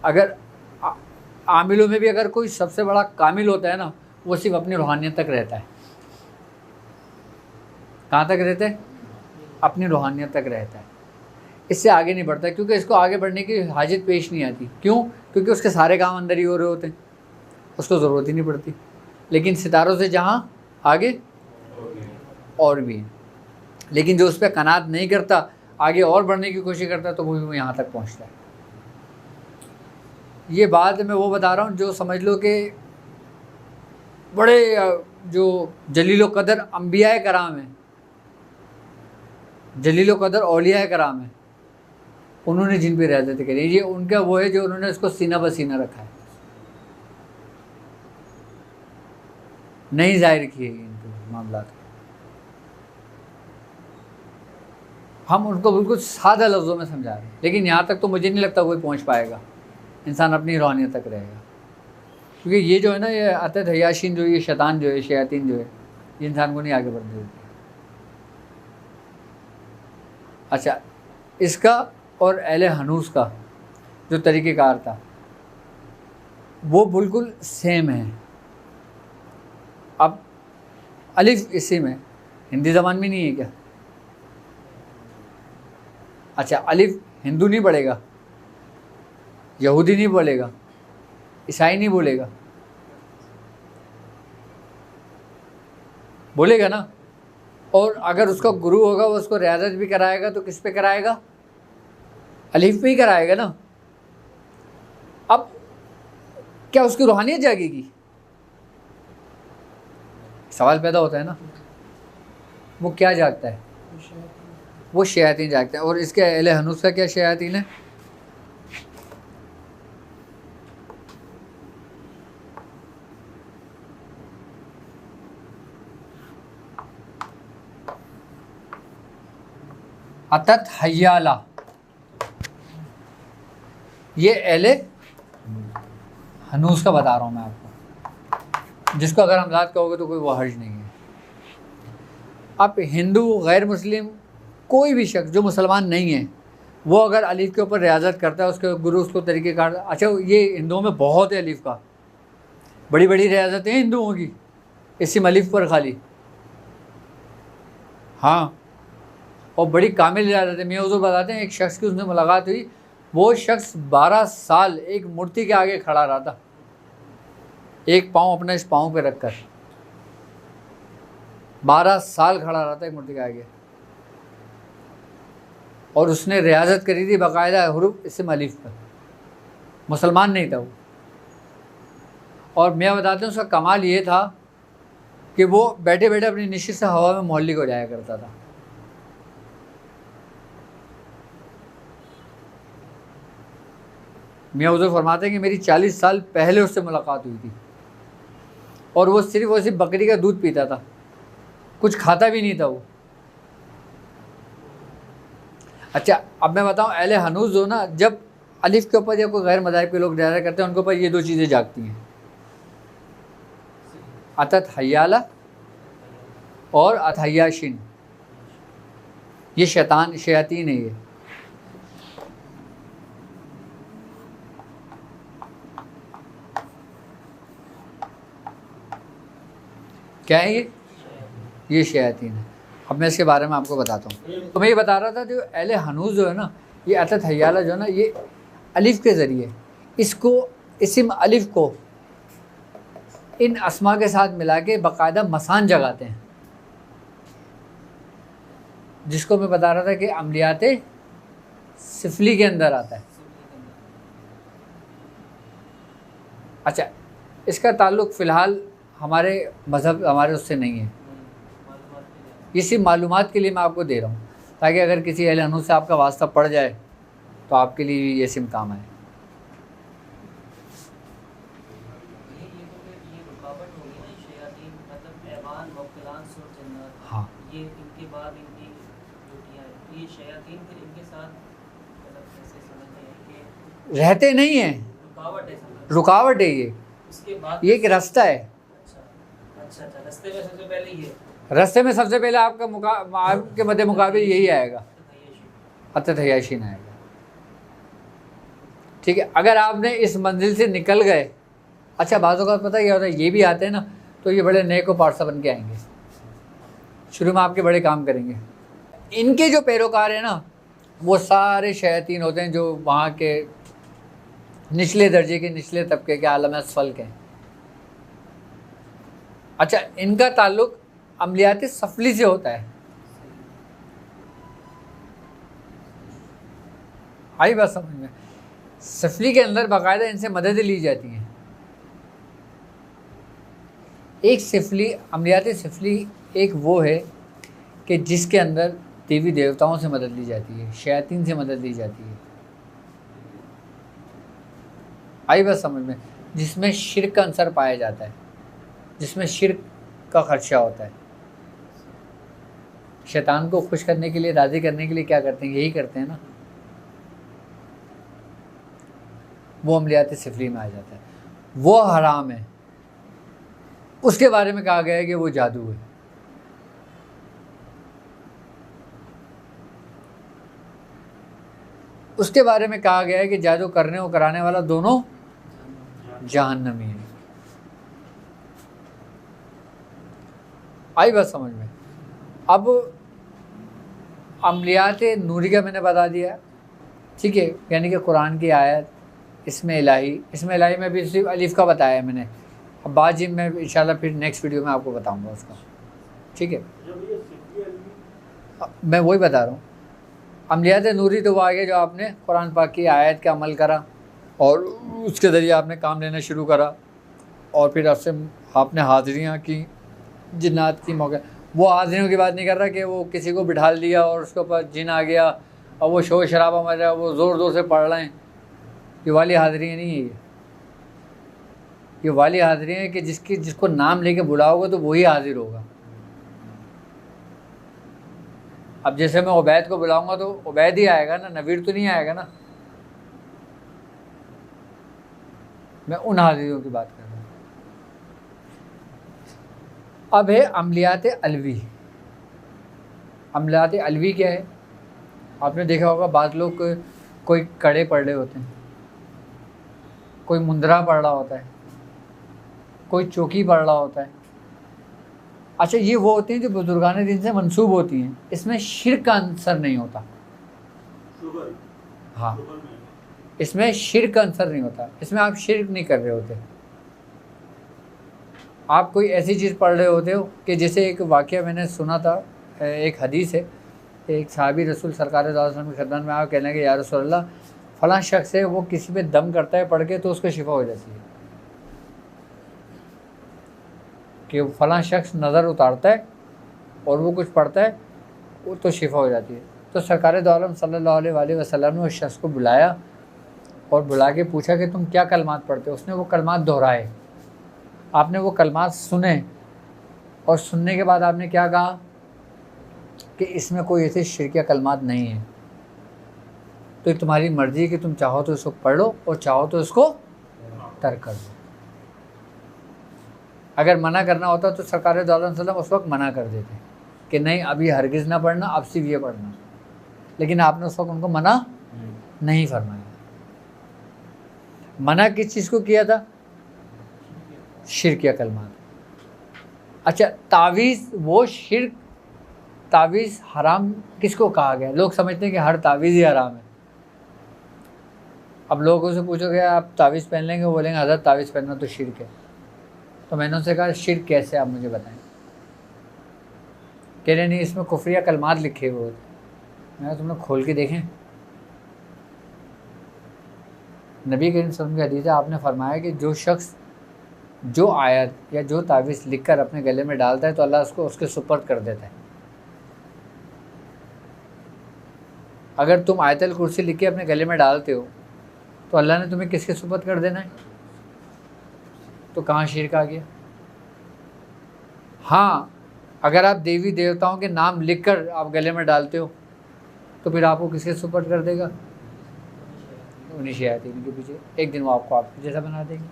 Speaker 1: अगर आमिलों में भी अगर कोई सबसे बड़ा कामिल होता है ना, वो सिर्फ अपनी रूहानियत तक रहता है। कहाँ तक रहता है? अपनी रूहानियत तक रहता है, इससे आगे नहीं बढ़ता, क्योंकि इसको आगे बढ़ने की हाजत पेश नहीं आती। क्यों? क्योंकि उसके सारे काम अंदर ही हो रहे होते हैं, उसको ज़रूरत ही नहीं पड़ती। लेकिन सितारों से जहाँ आगे और भी हैं, लेकिन जो उस पर कनात नहीं करता, आगे और बढ़ने की कोशिश करता, तो वो यहाँ तक पहुँचता है। ये बात मैं वो बता रहा हूँ जो समझ लो कि बड़े जो जलील क़दर अंबिया कराम हैं, जलील क़दर औलिया कराम हैं, उन्होंने जिन पे रियाज़त करी, ये उनका वो है जो उन्होंने इसको सीना बसीना रखा है, नहीं जाहिर किए इनको मामला। हम उनको बिल्कुल सादा लफ्ज़ों में समझा रहे हैं, लेकिन यहाँ तक तो मुझे नहीं लगता कोई पहुँच पाएगा। इंसान अपनी रूहानियत तक रहेगा, क्योंकि ये जो है ना, ये अतत हयाशीन जो, ये शैतान जो है, शयातीन जो है, ये इंसान को नहीं आगे बढ़ने देती। अच्छा, इसका और अहले हनूस का जो तरीक़ेकार था वो बिल्कुल सेम है। अब अलिफ इसी में हिंदी ज़बान में नहीं है क्या? अच्छा, अलिफ हिंदू नहीं पढ़ेगा, यहूदी नहीं बोलेगा, ईसाई नहीं बोलेगा, बोलेगा ना। और अगर उसका गुरु होगा, वो उसको रियाज़त भी कराएगा, तो किस पे कराएगा? अलिफ पे ही कराएगा ना। क्या उसकी रूहानियत जागेगी? सवाल पैदा होता है ना। वो क्या जागता है? वो शयातीन जागता है। और इसके अहले हनूस का क्या शयातीन है? अतत हय्याला, ये अहले हनूस का बता रहा हूँ मैं आपको, जिसको अगर हम याद कहोगे तो कोई वो हर्ज नहीं है। अब हिंदू, गैर मुस्लिम, कोई भी शख्स जो मुसलमान नहीं है, वो अगर अलीफ के ऊपर रियाजत करता है, उसके गुरु उसको तरीक़ेकार, अच्छा ये हिंदुओं में बहुत है अलीफ का, बड़ी बड़ी रियाजतें हैं हिंदुओं की इसी अलीफ पर खाली, हाँ, और बड़ी कामिल रियाजत है। मियाँ हुज़ूर बताते हैं एक शख्स की उसने मुलाकात हुई, वो शख्स 12 साल एक मूर्ति के आगे खड़ा रहा था, एक पाँव अपना इस पाँव पे रखकर 12 साल खड़ा रहा था एक मूर्ति के आगे, और उसने रियाजत करी थी बाकायदा हुरूफ इस्म अलीफ पर। मुसलमान नहीं था वो। और मैं बताते हैं उसका कमाल ये था कि वो बैठे बैठे अपनी निशित से हवा में मोहल्ली को जाया करता था। मियाँ हुज़ूर फरमाते हैं कि मेरी 40 साल पहले उससे मुलाकात हुई थी, और वो सिर्फ बकरी का दूध पीता था, कुछ खाता भी नहीं था वो। अच्छा अब मैं बताऊं, अहले हनूस जो ना, जब अलिफ के ऊपर या कोई गैर मज़ाहिब के लोग दायरा करते हैं, उनके ऊपर ये दो चीज़ें जागती हैं, अतत हय्याला और अतहयाशिन, ये शैतान शयातीन है। ये क्या है? ये शयातीन है। अब मैं इसके बारे में आपको बताता हूँ। तो मैं ये बता रहा था जो अहले हनूस जो है ना, ये अतत हय्याला जो है ना, ये अलिफ के ज़रिए इसको इस्म अलिफ को इन अस्मा के साथ मिला के बाकायदा मसान जगाते हैं, जिसको मैं बता रहा था कि अमलियात सिफली के अंदर आता है। अच्छा, इसका ताल्लुक़ फ़िलहाल हमारे मज़हब, हमारे उससे नहीं है, ये सिर्फ मालूमात के लिए मैं आपको दे रहा हूँ, ताकि अगर किसी अहले हनूस से आपका वास्ता पड़ जाए तो आपके लिए ये सिम काम आए। हाँ, ये इनके बाद इनकी ये शयातीन फिर इनके साथ कैसे समझते हैं कि रहते नहीं हैं, रुकावट है ये, इसके बाद ये एक रास्ता है। अच्छा, रास्ते में सबसे पहले ये, रास्ते में सबसे पहले आपके मध्य मुकाबले यही आएगा, अतत हय्याशिन आएगा। ठीक है, अगर आपने इस मंजिल से निकल गए, अच्छा बाज़ों का पता क्या होता है, ये भी आते हैं ना तो ये बड़े नेक और पारसा बन के आएंगे, शुरू में आपके बड़े काम करेंगे। इनके जो पैरोकार हैं ना, वो सारे शयातीन होते हैं जो वहाँ के निचले दर्जे के, निचले तबके के, आलम असफल के। अच्छा, इनका ताल्लुक़ अमलियात सफली से होता है। आई बात समझ में? सफली के अंदर बाकायदा इनसे मददें ली जाती हैं। एक सिफली, अमलियात सिफली एक वो है कि जिसके अंदर देवी देवताओं से मदद ली जाती है, शयातीन से मदद ली जाती है। आई बात समझ में? जिसमें शिर्क का अंसर पाया जाता है, जिसमें शिर्क का खर्चा होता है। शैतान को खुश करने के लिए, राज़ी करने के लिए क्या करते हैं? यही करते हैं ना, वो अमलियात सिफली में आ जाता है। वो हराम है, उसके बारे में कहा गया है कि वो जादू है। उसके बारे में कहा गया है कि जादू करने और कराने वाला दोनों जहन्नमी है। आई बात समझ में? अब अमलियात नूरी का मैंने बता दिया, ठीक है, यानी कि कुरान की आयत, इसमें इलाही में भी सिर्फ अलीफ का बताया है मैंने। अब बाजी में इंशाल्लाह फिर नेक्स्ट वीडियो में आपको बताऊंगा उसका, ठीक है। मैं वही बता रहा हूँ, अमलियात नूरी तो वो आ गया जो आपने कुरान पाक की आयत का अमल करा, और उसके ज़रिए आपने काम लेना शुरू करा, और फिर आपने हाज़िरियाँ की, जिन्नात की मौके। वो हाज़िरियों की बात नहीं कर रहा कि वो किसी को बिठा लिया और उसके ऊपर जिन आ गया और वो शोर शराबा मच रहा है, वो ज़ोर ज़ोर से पढ़ रहे हैं। ये वाली हाज़िरियाँ नहीं है। ये वाली हाज़िरियाँ है कि जिसको नाम लेके बुलाओगे तो वही हाज़िर होगा। अब जैसे मैं उबैद को बुलाऊंगा तो उबैद ही आएगा ना, नवीर तो नहीं आएगा ना। मैं उन हाज़िरियों की बात कर रहा हूँ। अब है अमलियात अलवी। अमलियात अलवी क्या है? आपने देखा होगा बाज़ लोग कोई कड़े पढ़ रहे होते हैं, कोई मुंदरा पढ़ रहा होता है, कोई चौकी पढ़ रहा होता है। अच्छा, ये वो होते हैं जो बुजुर्गान दिन से मंसूब होती हैं। इसमें शिर्क का अंसर नहीं होता। हाँ, इसमें शिर्क का अंसर नहीं होता। इसमें आप शिर्क नहीं कर रहे होते। आप कोई ऐसी चीज़ पढ़ रहे होते हो कि जैसे एक वाक़या मैंने सुना था, एक हदीस है, एक सहाबी रसूल सरकार सल्लल्लाहु अलैहि वसल्लम की खिदमत में आया, कहने लगे या रसूल अल्लाह, फ़लाँ शख्स है वो किसी पे दम करता है पढ़ के तो उसको शिफा हो जाती है, कि फ़लाँ शख्स नज़र उतारता है और वो कुछ पढ़ता है वो तो शिफा हो जाती है। तो सरकार दो आलम सल्लल्लाहु अलैहि वसल्लम ने उस शख्स को बुलाया और बुला के पूछा कि तुम क्या कलमात पढ़ते हो? उसने वो कलमात दोहराए। आपने वो कलमात सुने और सुनने के बाद आपने क्या कहा कि इसमें कोई ऐसे शिरकिया कलमात नहीं है, तो तुम्हारी मर्ज़ी है कि तुम चाहो तो इसको पढ़ लो और चाहो तो इसको तर्क कर दो। अगर मना करना होता तो सरकार दो आलम सल्लम उस वक्त मना कर देते कि नहीं अभी हरगिज़ ना पढ़ना, अब सिर्फ ये पढ़ना। लेकिन आपने उस वक्त उनको मना नहीं फरमाया। मना किस चीज़ को किया था? शिरकिया कलमात। अच्छा, तावीज़, वो शिर्क, तावीज़ हराम किसको कहा गया? लोग समझते हैं कि हर तावीज़ ही हराम है। अब लोगों से पूछोगे आप तावीज़ पहन लेंगे, वो बोलेंगे हज़रत तावीज़ पहनना तो शिर्क है। तो मैंने उनसे कहा शिर्क कैसे, आप मुझे बताएं। कह रहे नहीं, इसमें कुफरिया कलमात लिखे हुए होते। मैंने तुमने खोल के देखें? नबी करीम सल्लल्लाहु अलैहि वसल्लम की हदीस है, आपने फरमाया कि जो शख्स जो आयत या जो तावीज़ लिखकर अपने गले में डालता है तो अल्लाह उसको उसके सुपर्द कर देता है। अगर तुम आयतल कुर्सी लिख के अपने गले में डालते हो तो अल्लाह ने तुम्हें किसके सुपर्द कर देना है? तो कहाँ शिर्क आ गया? हाँ, अगर आप देवी देवताओं के नाम लिखकर आप गले में डालते हो तो फिर आपको किसके सुपर्द कर देगा? उन्हीं शयातीन के पीछे। एक दिन वो आपको आपके जैसा बना देंगे।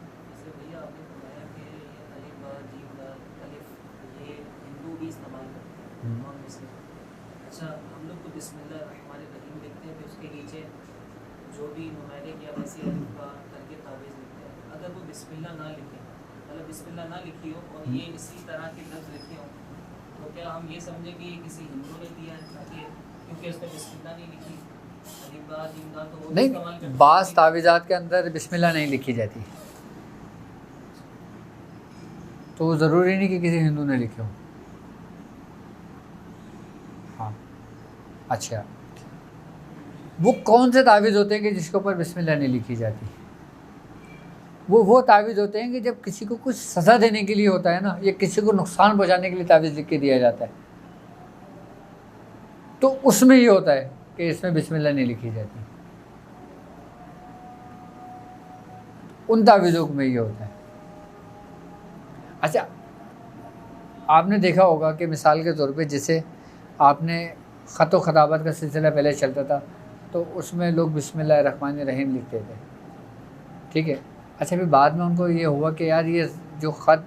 Speaker 3: अच्छा, हम लोग तो बिस्मिल्लाहिर्रहमानिर्रहीम लिखते हैं, फिर उसके नीचे जो भी नुमाइंदे या वैसे करके तावीज़ लिखते हैं। अगर वो बिस्मिल्लाह ना लिखे, मतलब बिस्मिल्लाह ना लिखी हो और ये इसी तरह के लफ्ज़ लिखे हों, तो क्या हम ये समझे कि ये किसी हिंदू ने दिया है? क्योंकि उसमें बिस्मिल्लाह नहीं लिखी, तो
Speaker 1: नहीं, बाज़ तावीज़ात के अंदर बिस्मिल्लाह नहीं लिखी जाती, तो ज़रूरी नहीं कि किसी हिंदू ने लिखे हो। हाँ, अच्छा, वो कौन से तावीज़ होते हैं कि जिसके ऊपर बिस्मिल्लाह नहीं लिखी जाती? वो तावीज़ होते हैं कि जब किसी को कुछ सज़ा देने के लिए होता है ना, या किसी को नुकसान पहुंचाने के लिए तावीज़ लिख के दिया जाता है, तो उसमें ये होता है कि इसमें बिस्मिल्लाह नहीं लिखी जाती। उन तावीज़ों में ये होता है। अच्छा, आपने देखा होगा कि मिसाल के तौर पे जैसे आपने ख़त व ख़ताबत का सिलसिला पहले चलता था तो उसमें लोग बिस्मिल्लाहिर्रहमानिर्रहीम लिखते थे, ठीक है। अच्छा, फिर बाद में उनको ये हुआ कि यार ये जो ख़त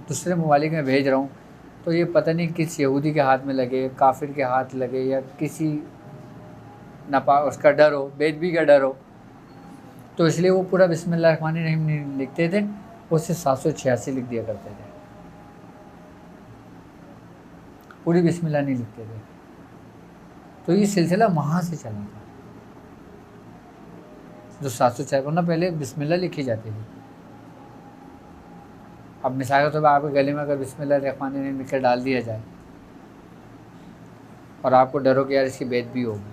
Speaker 1: दूसरे ममालिक में भेज रहा हूँ तो ये पता नहीं किस यहूदी के हाथ में लगे, काफिर के हाथ लगे, या किसी नपा उसका डर हो, बेदबी का डर हो, तो इसलिए वो पूरा बिस्मिल्लाहिर्रहमानिर्रहीम नहीं लिखते थे, उससे 786 लिख दिया करते थे, पूरी बिस्मिल्लाह नहीं लिखते थे। तो ये सिलसिला वहाँ से चला था, जो 706, वरना पहले बिस्मिल्लाह लिखी जाती थी। अब मिसाल के तौर पर आपके गले में अगर बिस्मिल्लाहिर्रहमानिर्रहीम लिख कर डाल दिया जाए और आपको डर हो कि यार इसकी बेइज्जती होगी,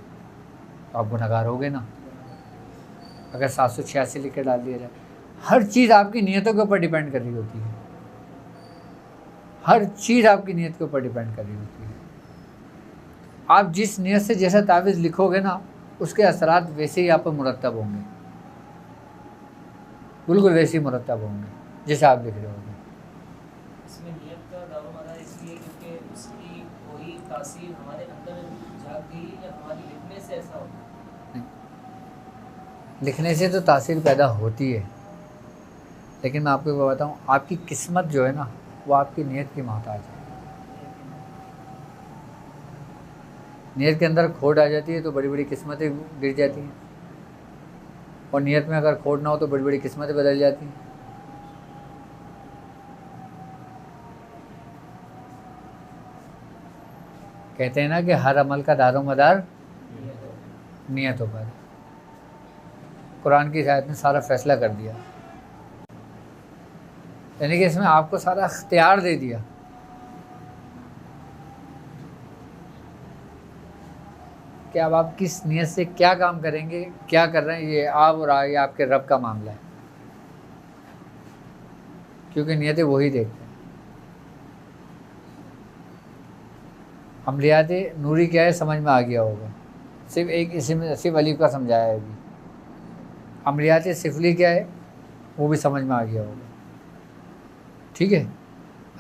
Speaker 1: तो आप गुनहगार होगे ना। अगर 786 लिख के डाल दिया जाए। हर चीज़ आपकी नीयतों के ऊपर डिपेंड कर रही होती है, हर चीज़ आपकी नीयत के ऊपर डिपेंड कर रही होती है। आप जिस नीयत से जैसा तावीज़ लिखोगे ना, उसके असरात वैसे ही आप पर मुरतब होंगे, बिल्कुल वैसे ही मुरतब होंगे जैसे आप लिख रहे होंगे।
Speaker 3: इसमें नियत का दारोमदार इसलिए क्योंकि उसकी कोई तासीर हमारे अंदर जाग गई या हमारी लिखने से ऐसा होता है?
Speaker 1: लिखने से तो तासीर पैदा होती है, लेकिन मैं आपको ये बताऊँ, आपकी किस्मत जो है ना, वो आपकी नीयत की मोहताज है। नीयत के अंदर खोट आ जाती है तो बड़ी बड़ी किस्मतें गिर जाती हैं, और नीयत में अगर खोट ना हो तो बड़ी बड़ी किस्मतें बदल जाती हैं। कहते हैं ना कि हर अमल का दारोमदार नीयतों पर। कुरान की आयत ने सारा फैसला कर दिया, यानी कि इसमें आपको सारा इख्तियार दे दिया कि अब आप किस नीयत से क्या काम करेंगे, क्या कर रहे हैं, ये आप और ये आपके रब का मामला है, क्योंकि नीयतें वही देखते हैं। अमलियात नूरी क्या है समझ में आ गया होगा, सिर्फ एक इसी में सिर्फ अली का समझाया है अभी। अमलियात सिफली क्या है वो भी समझ में आ गया होगा, ठीक है।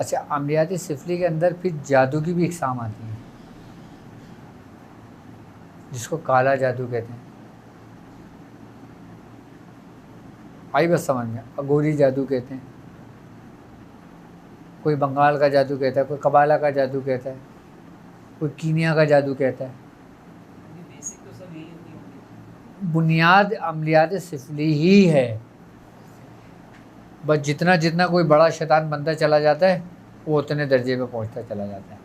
Speaker 1: अच्छा, अमलियात सिफली के अंदर फिर जादू की भी इकसाम आती है, जिसको काला जादू कहते हैं। आई बस समझ में, अगोरी जादू कहते हैं, कोई बंगाल का जादू कहता है, कोई कबाला का जादू कहता है, कोई कीनिया का जादू कहता है।
Speaker 3: बेसिक तो सब यही होती
Speaker 1: बुनियाद अमलियात सिफली ही है, बस जितना जितना कोई बड़ा शैतान बनता चला जाता है वो उतने दर्जे पे पहुंचता चला जाता है।